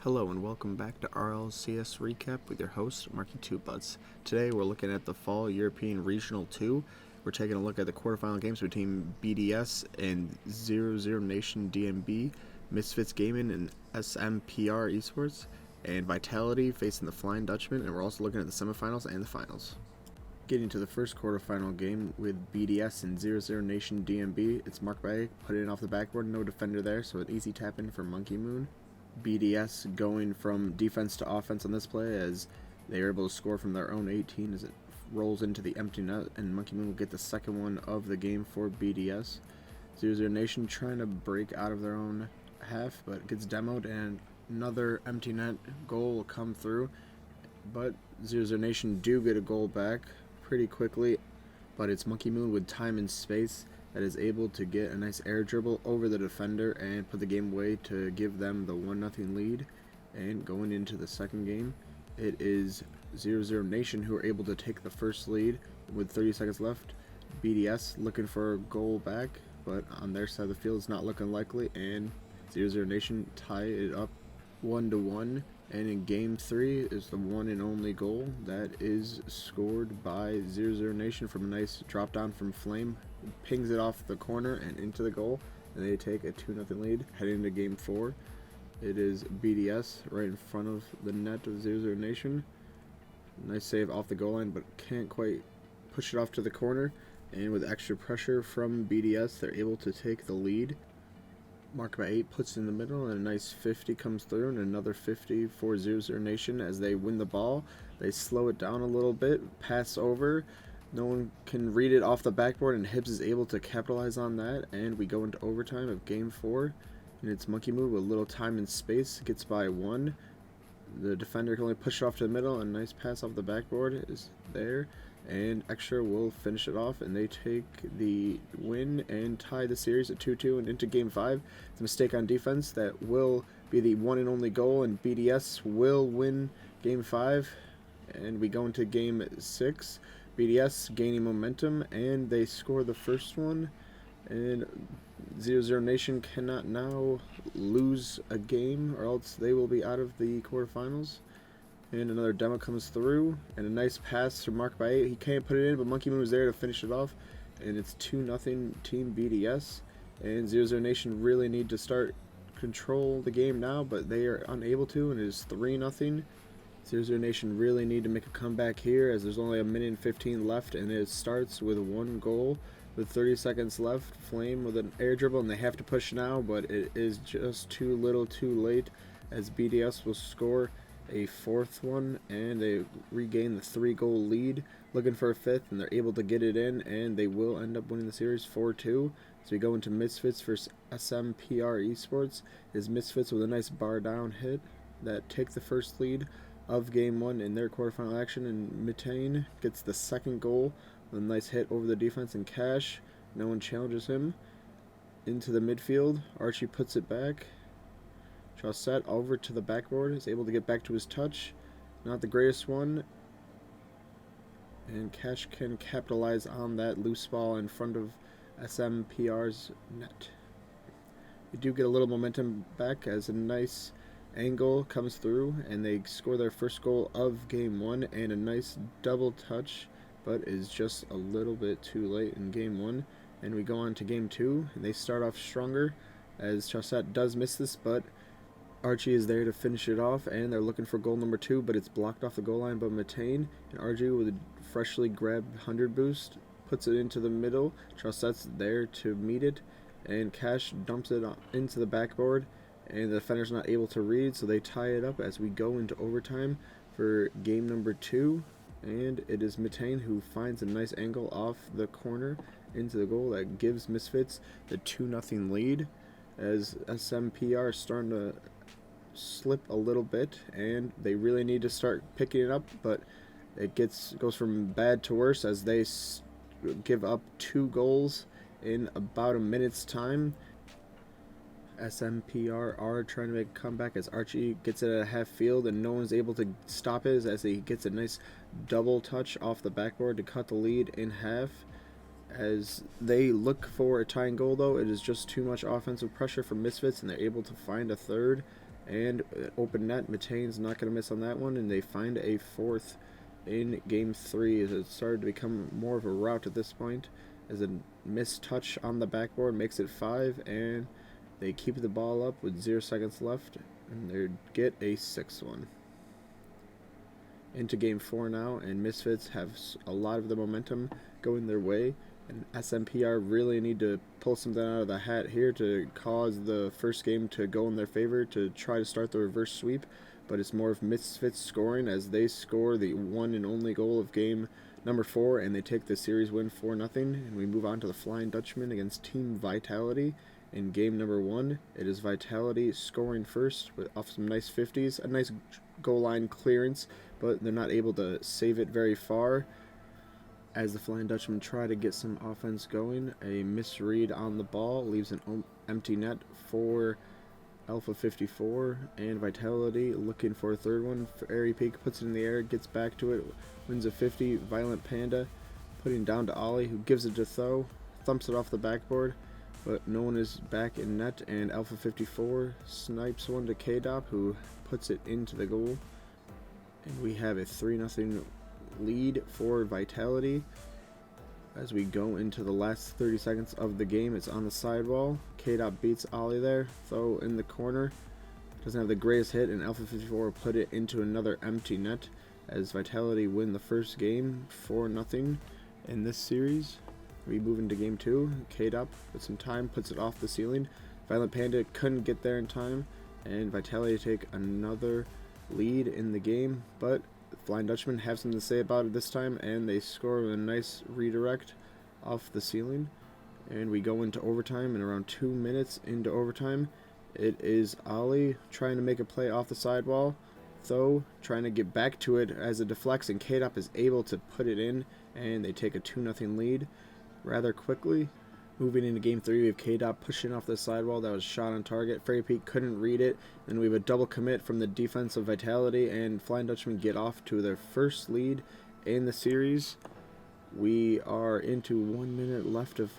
Hello and welcome back to RLCS Recap with your host, Marky Two Butts. Today we're looking at the Fall European Regional 2. We're taking a look at the quarterfinal games between BDS and 00 Nation DNB, Misfits Gaming and SMPR Esports, and Vitality facing the Flying Dutchmen, and we're also looking at the semifinals and the finals. Getting to the first quarterfinal game with BDS and 00 Nation DNB, it's marked by put it in off the backboard, no defender there, so an easy tap in for Monkey Moon. BDS going from defense to offense on this play as they are able to score from their own 18 as it rolls into the empty net, and Monkey Moon will get the second one of the game for BDS. 00 Nation trying to break out of their own half, but gets demoed, and another empty net goal will come through, but 00 Nation do get a goal back pretty quickly, but it's Monkey Moon with time and space that is able to get a nice air dribble over the defender and put the game away to give them the 1-0 lead. And going into the second game, it is 00 Nation who are able to take the first lead with 30 seconds left. BDS looking for a goal back, but on their side of the field it's not looking likely, and 00 Nation tie it up 1-1. And in game 3 is the one and only goal that is scored by 00 Nation from a nice drop down from Flame. Pings it off the corner and into the goal, and they take a 2-0 lead heading into game 4. It is BDS right in front of the net of 00 Nation. Nice save off the goal line, but can't quite push it off to the corner, and with extra pressure from BDS they're able to take the lead. Marked by 8 puts in the middle, and a nice 50 comes through, and another 50 for 00 Nation as they win the ball. They slow it down a little bit, pass over. No one can read it off the backboard, and Hibbs is able to capitalize on that, and we go into overtime of game 4. And it's Monkey Moon with little time and space, gets by 1. The defender can only push it off to the middle, and a nice pass off the backboard is there. And extra will finish it off, and they take the win and tie the series at 2-2 and into game 5. It's a mistake on defense that will be the one and only goal, and BDS will win game 5. And we go into game 6. BDS gaining momentum, and they score the first one, and 00 Nation cannot now lose a game or else they will be out of the quarterfinals. And another demo comes through, and a nice pass from Mark by 8. He can't put it in, but Monkey Moon was there to finish it off, and it's 2-0 Team BDS. And 00 Nation really need to start control the game now, but they are unable to, and it is 3-0. 00 Nation really need to make a comeback here as there's only a minute and 15 left, and it starts with one goal with 30 seconds left. Flame with an air dribble, and they have to push now, but it is just too little too late as BDS will score a fourth one, and they regain the 3-goal lead, looking for a fifth, and they're able to get it in, and they will end up winning the series 4-2. So we go into Misfits versus SMPR Esports. Is Misfits with a nice bar down hit that take the first lead of game 1 in their quarterfinal action, and Mitane gets the second goal with a nice hit over the defense, and Cash, no one challenges him into the midfield. Archie puts it back. Chaussette over to the backboard, is able to get back to his touch. Not the greatest one. And Cash can capitalize on that loose ball in front of SMPR's net. We do get a little momentum back as a nice angle comes through, and they score their first goal of game 1, and a nice double touch, but is just a little bit too late in game 1. And we go on to game 2, and they start off stronger as Chaussette does miss this, but Archie is there to finish it off, and they're looking for goal number 2, but it's blocked off the goal line by Mitane. And Archie with a freshly grabbed 100 boost puts it into the middle. Chaussette's there to meet it, and Cash dumps it into the backboard, and the defender's not able to read, so they tie it up as we go into overtime for game number 2. And it is Mitane who finds a nice angle off the corner into the goal that gives Misfits the 2-0 lead, as SMPR is starting to slip a little bit, and they really need to start picking it up, but it goes from bad to worse as they give up 2 goals in about a minute's time. SMPR are trying to make a comeback as Archie gets it at half field, and no one's able to stop it as he gets a nice double touch off the backboard to cut the lead in half. As they look for a tying goal, though, it is just too much offensive pressure from Misfits, and they're able to find a third and open net. Matane's not going to miss on that one, and they find a fourth in game 3 as it started to become more of a rout at this point, as a missed touch on the backboard makes it 5, and they keep the ball up with 0 seconds left, and they get a 6th one. Into game 4 now, and Misfits have a lot of the momentum going their way, and SMPR really need to pull something out of the hat here to cause the first game to go in their favor to try to start the reverse sweep, but it's more of Misfits scoring as they score the one and only goal of game number 4, and they take the series win 4-0, and we move on to the Flying Dutchmen against Team Vitality. In game number 1, it is Vitality scoring first off some nice 50s, a nice goal line clearance, but they're not able to save it very far as the Flying Dutchmen try to get some offense going. A misread on the ball leaves an empty net for Alpha 54, and Vitality looking for a third one. Fairy Peak puts it in the air, gets back to it, wins a 50. Violent Panda putting down to Ollie, who gives it to Tho, thumps it off the backboard, but no one is back in net, and Alpha 54 snipes one to K-Dop, who puts it into the goal. And we have a 3-0 lead for Vitality. As we go into the last 30 seconds of the game, it's on the sidewall. K-Dop beats Ollie there, Tho in the corner. Doesn't have the greatest hit, and Alpha 54 put it into another empty net as Vitality win the first game 4-0 in this series. We move into game 2. K-Dop with some time puts it off the ceiling. Violent Panda couldn't get there in time, and Vitality take another lead in the game, but the Flying Dutchmen have something to say about it this time, and they score with a nice redirect off the ceiling. And we go into overtime, and around 2 minutes into overtime, it is Ollie trying to make a play off the sidewall, Tho trying to get back to it as it deflects, and K-Dop is able to put it in, and they take a 2-0 lead rather quickly. Moving into game 3, we have K-Dop pushing off the sidewall that was shot on target. Fairy Peak couldn't read it, and we have a double commit from the defense of Vitality, and Flying Dutchmen get off to their first lead in the series. We are into 1 minute left of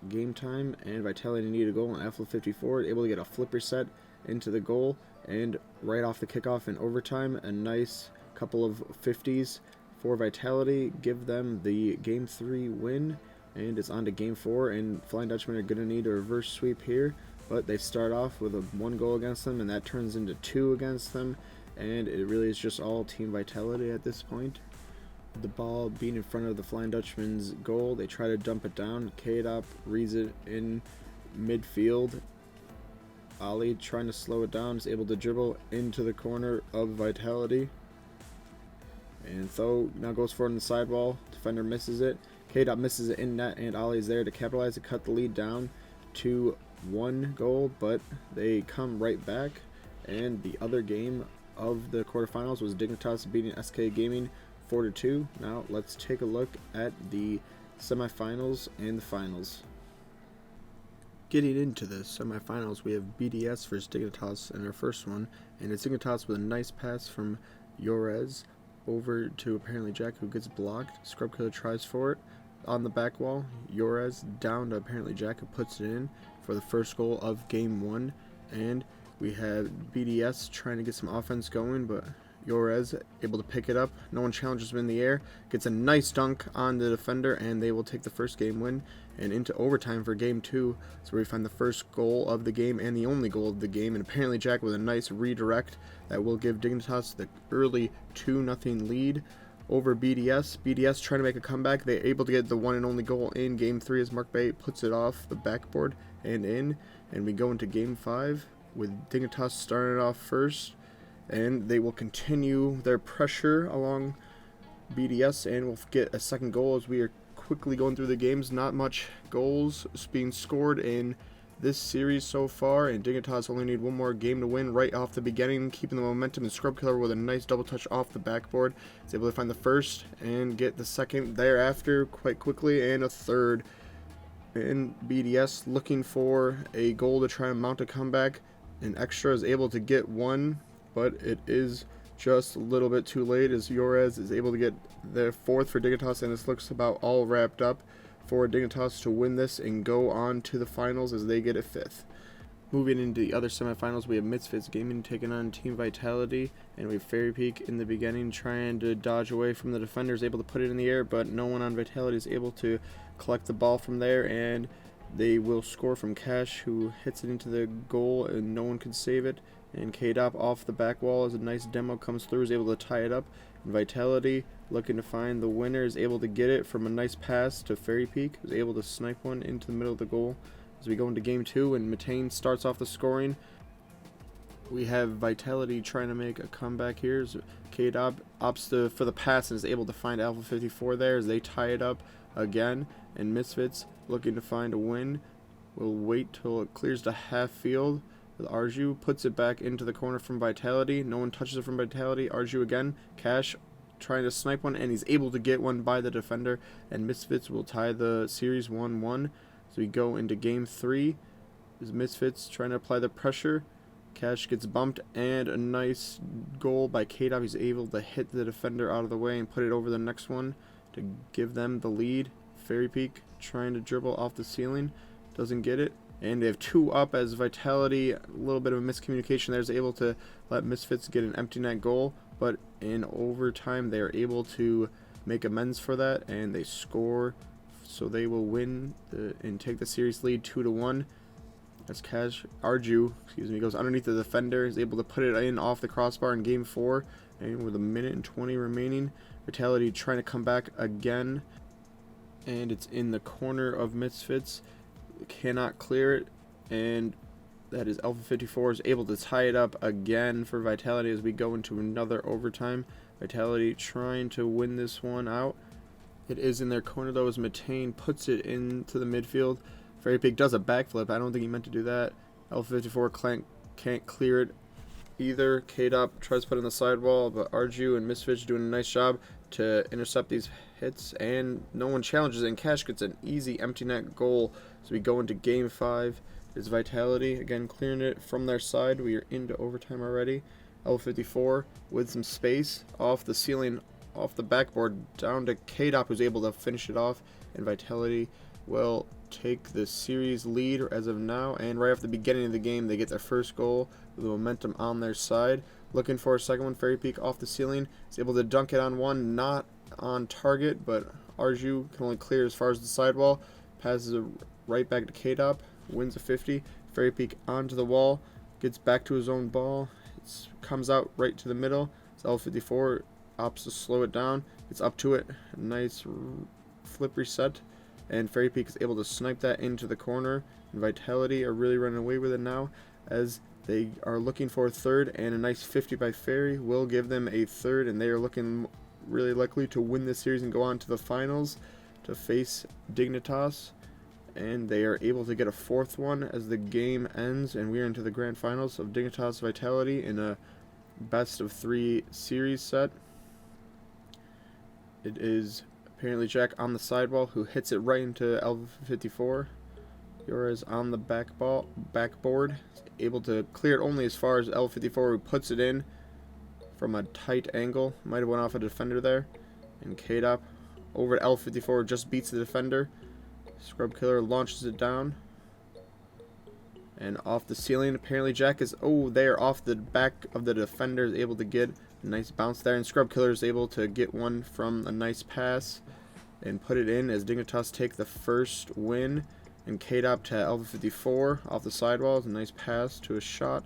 game time, and Vitality need a goal, and Alpha 54 able to get a flipper set into the goal, and right off the kickoff in overtime, a nice couple of 50s for Vitality give them the game 3 win. And it's on to game 4, and Flying Dutchmen are going to need a reverse sweep here, but they start off with a 1 goal against them, and that turns into 2 against them, and it really is just all Team Vitality at this point. The ball being in front of the Flying Dutchmen's goal, they try to dump it down. K-Dop reads it in midfield. Ollie trying to slow it down, is able to dribble into the corner of Vitality. And Tho now goes for it on the sidewall. Defender misses it. K-Dop misses it in net, and Ollie's there to capitalize to cut the lead down to 1 goal, but they come right back. And the other game of the quarterfinals was Dignitas beating SK Gaming 4-2. Now let's take a look at the semifinals and the finals. Getting into the semifinals, we have BDS versus Dignitas in our first one, and it's Dignitas with a nice pass from Yorez over to apparently Jack, who gets blocked. Scrub Killer tries for it on the back wall. Yorez down to apparently Jack, who puts it in for the first goal of game 1. And we have BDS trying to get some offense going, but Yorez able to pick it up. No one challenges him in the air. Gets a nice dunk on the defender, and they will take the first game win. And into overtime for game 2, so we find the first goal of the game and the only goal of the game. And apparently Jack with a nice redirect that will give Dignitas the early 2-0 lead over BDS. BDS trying to make a comeback. They're able to get the one and only goal in game 3 as Mark Bay puts it off the backboard and in. And we go into game 5 with Dignitas starting it off first. And they will continue their pressure along BDS and will get a second goal as we are quickly going through the games. Not much goals being scored in this series so far, and Dignitas only need one more game to win right off the beginning, keeping the momentum. And Scrub Killer with a nice double touch off the backboard is able to find the first and get the second thereafter quite quickly, and a third. And BDS looking for a goal to try and mount a comeback, and Extra is able to get one, but it is just a little bit too late as Yorez is able to get the fourth for Dignitas, and this looks about all wrapped up for Dignitas to win this and go on to the finals as they get a 5th. Moving into the other semifinals, we have Misfits Gaming taking on Team Vitality, and we have Fairy Peak in the beginning trying to dodge away from the defenders, able to put it in the air, but no one on Vitality is able to collect the ball from there, and they will score from Cash, who hits it into the goal, and no one can save it. And K-Dop off the back wall as a nice demo comes through, is able to tie it up. And Vitality, looking to find the winner, is able to get it from a nice pass to Fairy Peak, who's able to snipe one into the middle of the goal. As we go into game 2 and Matane starts off the scoring, we have Vitality trying to make a comeback here. K-Dop opts for the pass and is able to find Alpha 54 there as they tie it up again. And Misfits looking to find a win. We'll wait till it clears to half field. With Arju puts it back into the corner from Vitality. No one touches it from Vitality. Arju again. Cash trying to snipe one, and he's able to get one by the defender. And Misfits will tie the series 1-1. So we go into game 3. As Misfits trying to apply the pressure. Cash gets bumped, and a nice goal by K-Dop. He's able to hit the defender out of the way and put it over the next one to give them the lead. Fairy Peak trying to dribble off the ceiling. Doesn't get it. And they have 2 up as Vitality, a little bit of a miscommunication there, is able to let Misfits get an empty net goal. But in overtime, they are able to make amends for that, and they score. So they will win and take the series lead 2-1. As Arju goes underneath the defender, is able to put it in off the crossbar in game 4. And with 1:20 remaining, Vitality trying to come back again. And it's in the corner of Misfits. Cannot clear it. And that is Alpha 54 is able to tie it up again for Vitality as we go into another overtime. Vitality trying to win this one out. It is in their corner though as Matane puts it into the midfield. Fairy Peak does a backflip. I don't think he meant to do that. Alpha 54 can't clear it either. K-Dop tries to put it in the sidewall, but Arju and Misfits doing a nice job to intercept these hits, and no one challenges it, and Cash gets an easy empty net goal. So we go into game 5. It's Vitality again clearing it from their side. We are into overtime already. Alpha 54 with some space off the ceiling, off the backboard, down to K-Dop, who's able to finish it off, and Vitality will take the series lead as of now. And right after the beginning of the game, they get their first goal with the momentum on their side. Looking for a second one. Fairy Peak off the ceiling is able to dunk it on one, not on target, but Arju can only clear as far as the sidewall. Passes it right back to K-Dop, wins a 50. Fairy Peak onto the wall, gets back to his own ball. It comes out right to the middle. It's L54 opts to slow it down. It's up to it. Nice flip reset. And Fairy Peak is able to snipe that into the corner. And Vitality are really running away with it now as they are looking for a third. And a nice 50 by Fairy will give them a third. And they are looking really likely to win this series and go on to the finals to face Dignitas. And they are able to get a 4th one as the game ends. And we are into the grand finals of Dignitas Vitality in a best of 3 series set. It is apparently Jack on the sidewall who hits it right into Alpha 54. Yora's on the backboard, able to clear it only as far as Alpha 54, who puts it in from a tight angle. Might have went off a defender there. And K-Dop over to Alpha 54, just beats the defender. Scrub Killer launches it down. And off the ceiling, apparently Jack is, there off the back of the defender, is able to get a nice bounce there. And Scrub Killer is able to get one from a nice pass and put it in as Dignitas take the first win. And K-Dop to Alpha 54 off the sidewall. A nice pass to a shot.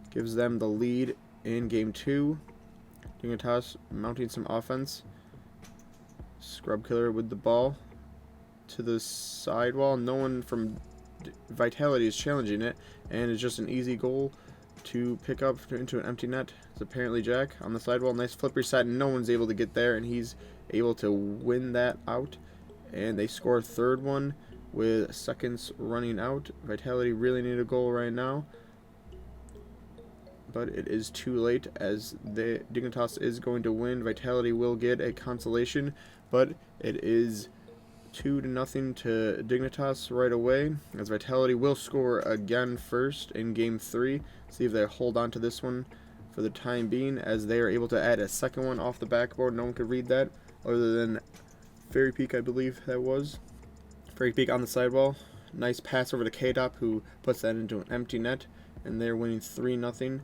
Gives them the lead in game 2. Dignitas mounting some offense. Scrub Killer with the ball to the sidewall. No one from Vitality is challenging it. And it's just an easy goal to pick up into an empty net. It's apparently Jack on the sidewall. Nice flip reset. No one's able to get there, and he's able to win that out. And they score a 3rd one with seconds running out. Vitality really need a goal right now, but it is too late as the Dignitas is going to win. Vitality will get a consolation, but it is 2-0 to Dignitas right away, as Vitality will score again first in game 3. See if they hold on to this one for the time being, as they are able to add a second one off the backboard. No one could read that other than Fairy Peak, I believe that was. Fairy Peak on the sidewall. Nice pass over to K-Dop, who puts that into an empty net, and they're winning 3-0.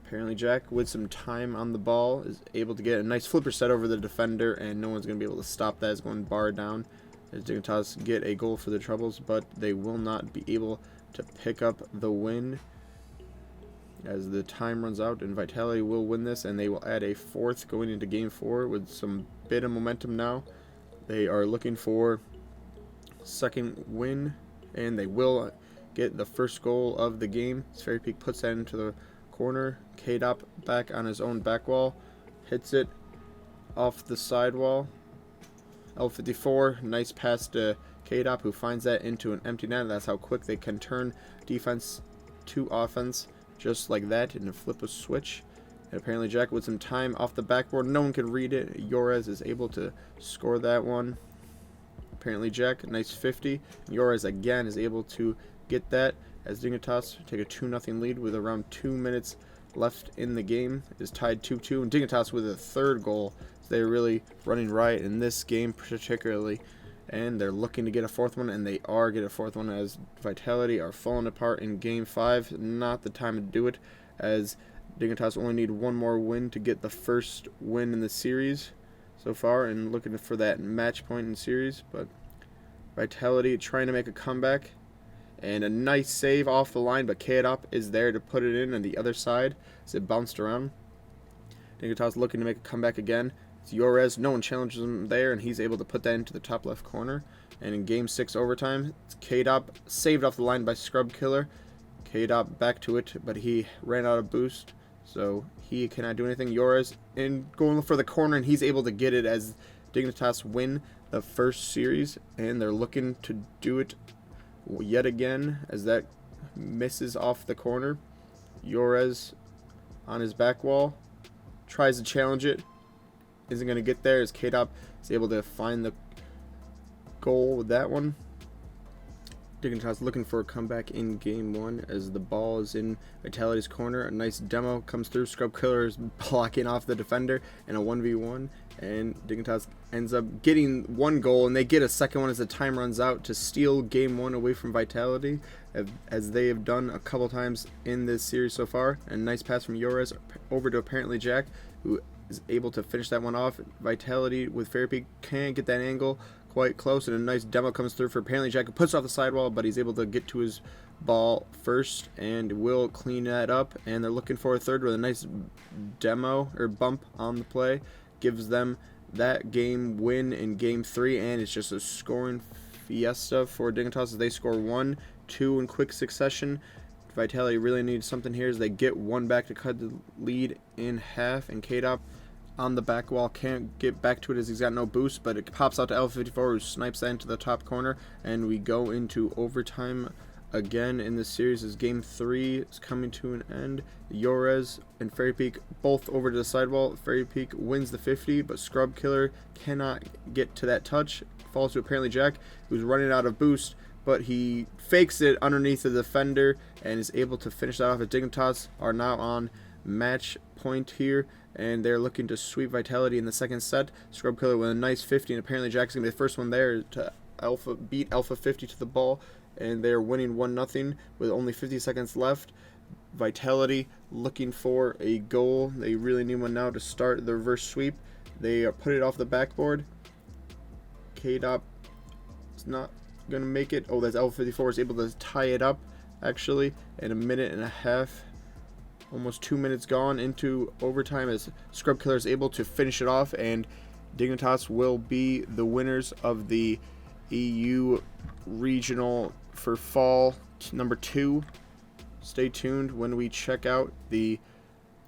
Apparently Jack, with some time on the ball, is able to get a nice flipper set over the defender, and no one's going to be able to stop that. It's going bar down as Dignitas get a goal for the Troubles, but they will not be able to pick up the win as the time runs out, and Vitality will win this, and they will add a fourth going into Game 4 with some bit of momentum now. They are looking for second win, and they will get the first goal of the game. Fairy Peak puts that into the corner. K-Dop back on his own back wall, hits it off the side wall. L54, nice pass to K-Dop, who finds that into an empty net. That's how quick they can turn defense to offense, just like that, in a flip a switch. And apparently Jack, with some time off the backboard, no one can read it. Yorez is able to score that one. Apparently Jack, nice 50. Yorez again is able to get that as Dignitas take a 2-0 lead with around 2 minutes left in the game. It is tied 2-2, and Dignitas with a third goal. So they're really running riot in this game particularly, and they're looking to get a fourth one, and they are getting a fourth one as Vitality are falling apart in Game 5. Not the time to do it, as Dignitas only need one more win to get the first win in the series so far, and looking for that match point in the series. But Vitality trying to make a comeback, and a nice save off the line, but K-Dop is there to put it in on the other side as it bounced around. Dignitas looking to make a comeback again. It's Yorez, no one challenges him there, and he's able to put that into the top left corner. And in Game 6 overtime, it's K-Dop saved off the line by Scrub Killer. K-Dop back to it, but he ran out of boost, so he cannot do anything. Yorez in going for the corner, and he's able to get it as Dignitas win the first series, and they're looking to do it yet again as that misses off the corner. Yorez on his back wall tries to challenge it, isn't going to get there as K-Dop is able to find the goal with that one. Dignitas looking for a comeback in Game 1 as the ball is in Vitality's corner. A nice demo comes through. Scrub Killer is blocking off the defender in a 1v1, and Dignitas ends up getting one goal, and they get a second one as the time runs out to steal Game 1 away from Vitality, as they have done a couple times in this series so far. And a nice pass from Yorez over to apparently Jack, who is able to finish that one off. Vitality with Fairy Peak can't get that angle quite close, and a nice demo comes through for apparently Jack, who puts off the sidewall, but he's able to get to his ball first and will clean that up. And they're looking for a third with a nice demo or bump on the play, gives them that game win in Game 3, and it's just a scoring fiesta for Dignitas as they score 1, 2 in quick succession. Vitality really needs something here as they get one back to cut the lead in half, and K-Dop on the back wall can't get back to it as he's got no boost, but it pops out to L54, who snipes that into the top corner, and we go into overtime again in this series as Game 3 is coming to an end. Yorez and Fairy Peak both over to the sidewall. Fairy Peak wins the 50, but Scrub Killer cannot get to that touch. Falls to apparently Jack, who's running out of boost, but he fakes it underneath the defender and is able to finish that off. As Dignitas are now on match point here, and they're looking to sweep Vitality in the second set. Scrub Killer with a nice 50, and apparently Jack's going to be the first one there to beat Alpha 50 to the ball, and they're winning 1-0 with only 50 seconds left. Vitality looking for a goal. They really need one now to start the reverse sweep. They put it off the backboard. K-Dop is not going to make it. Oh, that's L54 is able to tie it up, actually, in a minute and a half. Almost 2 minutes gone into overtime as Scrub Killer is able to finish it off, and Dignitas will be the winners of the EU Regional for Fall number 2. Stay tuned when we check out the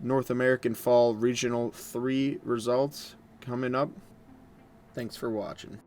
North American Fall Regional 3 results coming up. Thanks for watching.